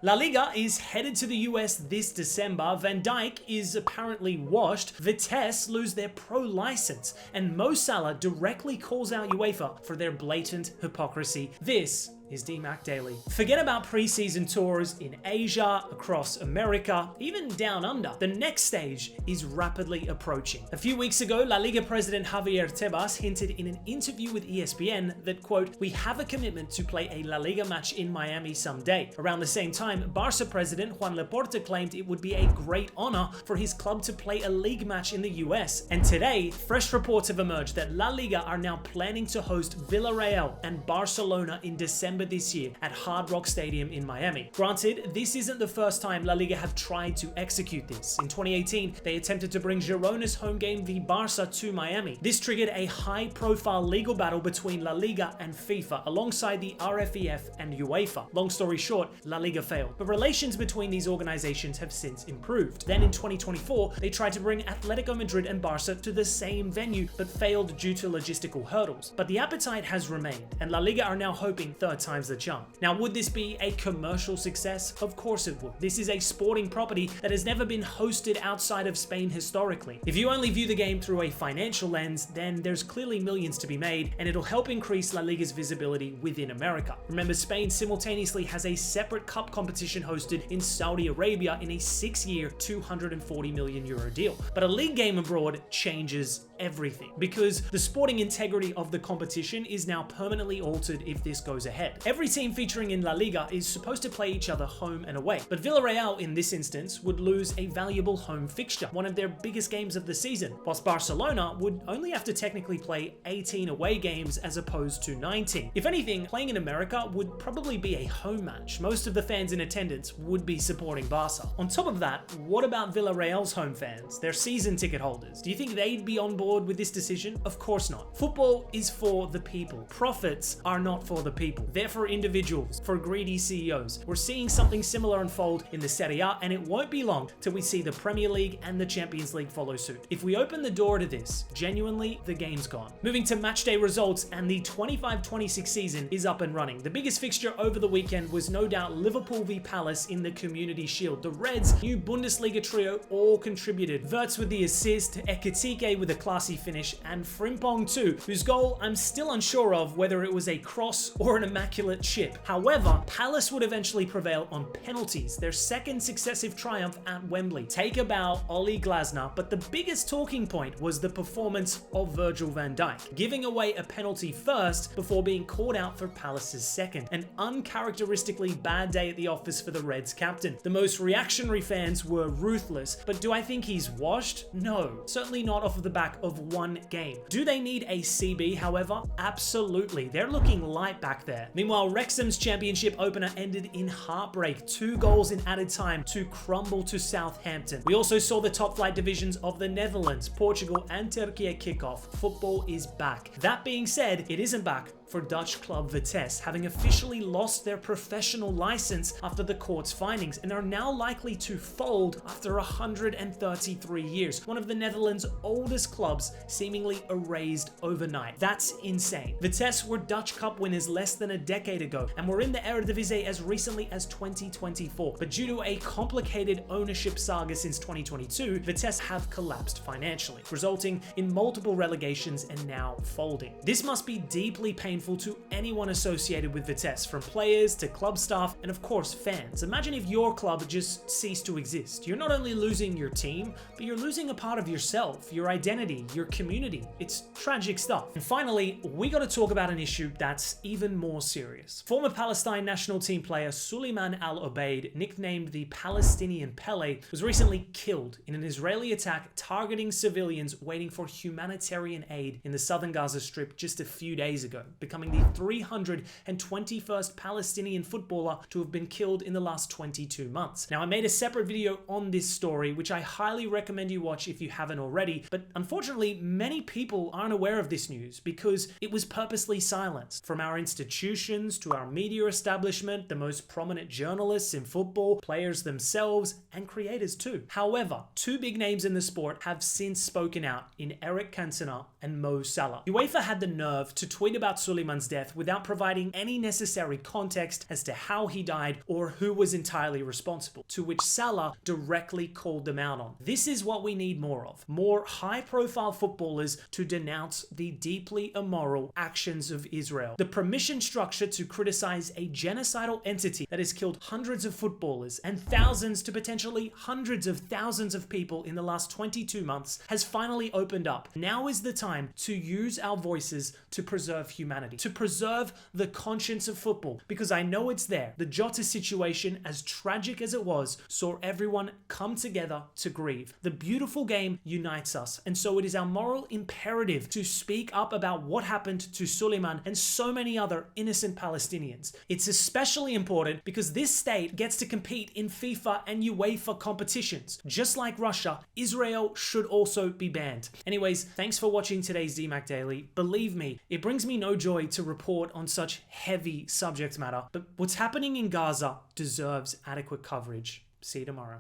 La Liga is headed to the US this December. Van Dijk is apparently washed. Vitesse lose their pro license. And Mo Salah directly calls out UEFA for their blatant hypocrisy. This is DMAC Daily. Forget about preseason tours in Asia, across America, even down under. The next stage is rapidly approaching. A few weeks ago, La Liga president Javier Tebas hinted in an interview with ESPN that, quote, "We have a commitment to play a La Liga match in Miami someday." Around the same time, Barca president Juan Laporta claimed it would be a great honor for his club to play a league match in the US. And today, fresh reports have emerged that La Liga are now planning to host Villarreal and Barcelona in December this year at Hard Rock Stadium in Miami. Granted, this isn't the first time La Liga have tried to execute this. In 2018, they attempted to bring Girona's home game v Barca to Miami. This triggered a high-profile legal battle between La Liga and FIFA, alongside the RFEF and UEFA. Long story short, La Liga failed. But relations between these organizations have since improved. Then in 2024, they tried to bring Atletico Madrid and Barca to the same venue, but failed due to logistical hurdles. But the appetite has remained, and La Liga are now hoping third time's the charm. Now, would this be a commercial success? Of course it would. This is a sporting property that has never been hosted outside of Spain historically. If you only view the game through a financial lens, then there's clearly millions to be made, and it'll help increase La Liga's visibility within America. Remember, Spain simultaneously has a separate cup competition hosted in Saudi Arabia in a 6-year, €240 million deal. But a league game abroad changes everything, because the sporting integrity of the competition is now permanently altered if this goes ahead. Every team featuring in La Liga is supposed to play each other home and away, but Villarreal in this instance would lose a valuable home fixture, one of their biggest games of the season, whilst Barcelona would only have to technically play 18 away games as opposed to 19. If anything, playing in America would probably be a home match. Most of the fans in attendance would be supporting Barca. On top of that, what about Villarreal's home fans, their season ticket holders? Do you think they'd be on board with this decision? Of course not. Football is for the people. Profits are not for the people. They're for individuals, for greedy CEOs. We're seeing something similar unfold in the Serie A, and it won't be long till we see the Premier League and the Champions League follow suit. If we open the door to this, genuinely, the game's gone. Moving to matchday results, and the 25-26 season is up and running. The biggest fixture over the weekend was no doubt Liverpool v Palace in the Community Shield. The Reds' new Bundesliga trio all contributed. Wirtz with the assist, Ekitike with a classy finish, and Frimpong too, whose goal I'm still unsure of whether it was a cross or an immaculate chip. However, Palace would eventually prevail on penalties, their second successive triumph at Wembley. Take a bow, Ollie Glasner, but the biggest talking point was the performance of Virgil van Dijk, giving away a penalty first before being called out for Palace's second. An uncharacteristically bad day at the office for the Reds captain. The most reactionary fans were ruthless, but do I think he's washed? No, certainly not off of the back of one game. Do they need a CB, however? Absolutely. They're looking light back there. Meanwhile, Wrexham's championship opener ended in heartbreak. 2 goals in added time to crumble to Southampton. We also saw the top flight divisions of the Netherlands, Portugal, and Turkey kick off. Football is back. That being said, it isn't back for Dutch club Vitesse, having officially lost their professional license after the court's findings, and are now likely to fold after 133 years. One of the Netherlands' oldest clubs seemingly erased overnight. That's insane. Vitesse were Dutch Cup winners less than a decade ago, and were in the Eredivisie as recently as 2024. But due to a complicated ownership saga since 2022, Vitesse have collapsed financially, resulting in multiple relegations and now folding. This must be deeply painful to anyone associated with Vitesse, from players to club staff and of course fans. Imagine if your club just ceased to exist. You're not only losing your team, but you're losing a part of yourself, your identity, your community. It's tragic stuff. And finally, we got to talk about an issue that's even more serious. Former Palestine national team player Suleiman Al Obeid, nicknamed the Palestinian Pele, was recently killed in an Israeli attack targeting civilians waiting for humanitarian aid in the southern Gaza Strip just a few days ago, becoming the 321st Palestinian footballer to have been killed in the last 22 months. Now, I made a separate video on this story, which I highly recommend you watch if you haven't already, but unfortunately, many people aren't aware of this news because it was purposely silenced. From our institutions to our media establishment, the most prominent journalists in football, players themselves, and creators too. However, 2 big names in the sport have since spoken out in Eric Cantona and Mo Salah. UEFA had the nerve to tweet about Suleiman Suleiman's death without providing any necessary context as to how he died or who was entirely responsible, to which Salah directly called them out on. This is what we need more of. More high-profile footballers to denounce the deeply immoral actions of Israel. The permission structure to criticize a genocidal entity that has killed hundreds of footballers and thousands to potentially hundreds of thousands of people in the last 22 months has finally opened up. Now is the time to use our voices to preserve humanity, to preserve the conscience of football, because I know it's there. The Jota situation, as tragic as it was, saw everyone come together to grieve. The beautiful game unites us, and so it is our moral imperative to speak up about what happened to Suleiman and so many other innocent Palestinians. It's especially important because this state gets to compete in FIFA and UEFA competitions. Just like Russia, Israel should also be banned. Anyways, thanks for watching today's DMAC Daily. Believe me, it brings me no joy to report on such heavy subject matter, but what's happening in Gaza deserves adequate coverage. See you tomorrow.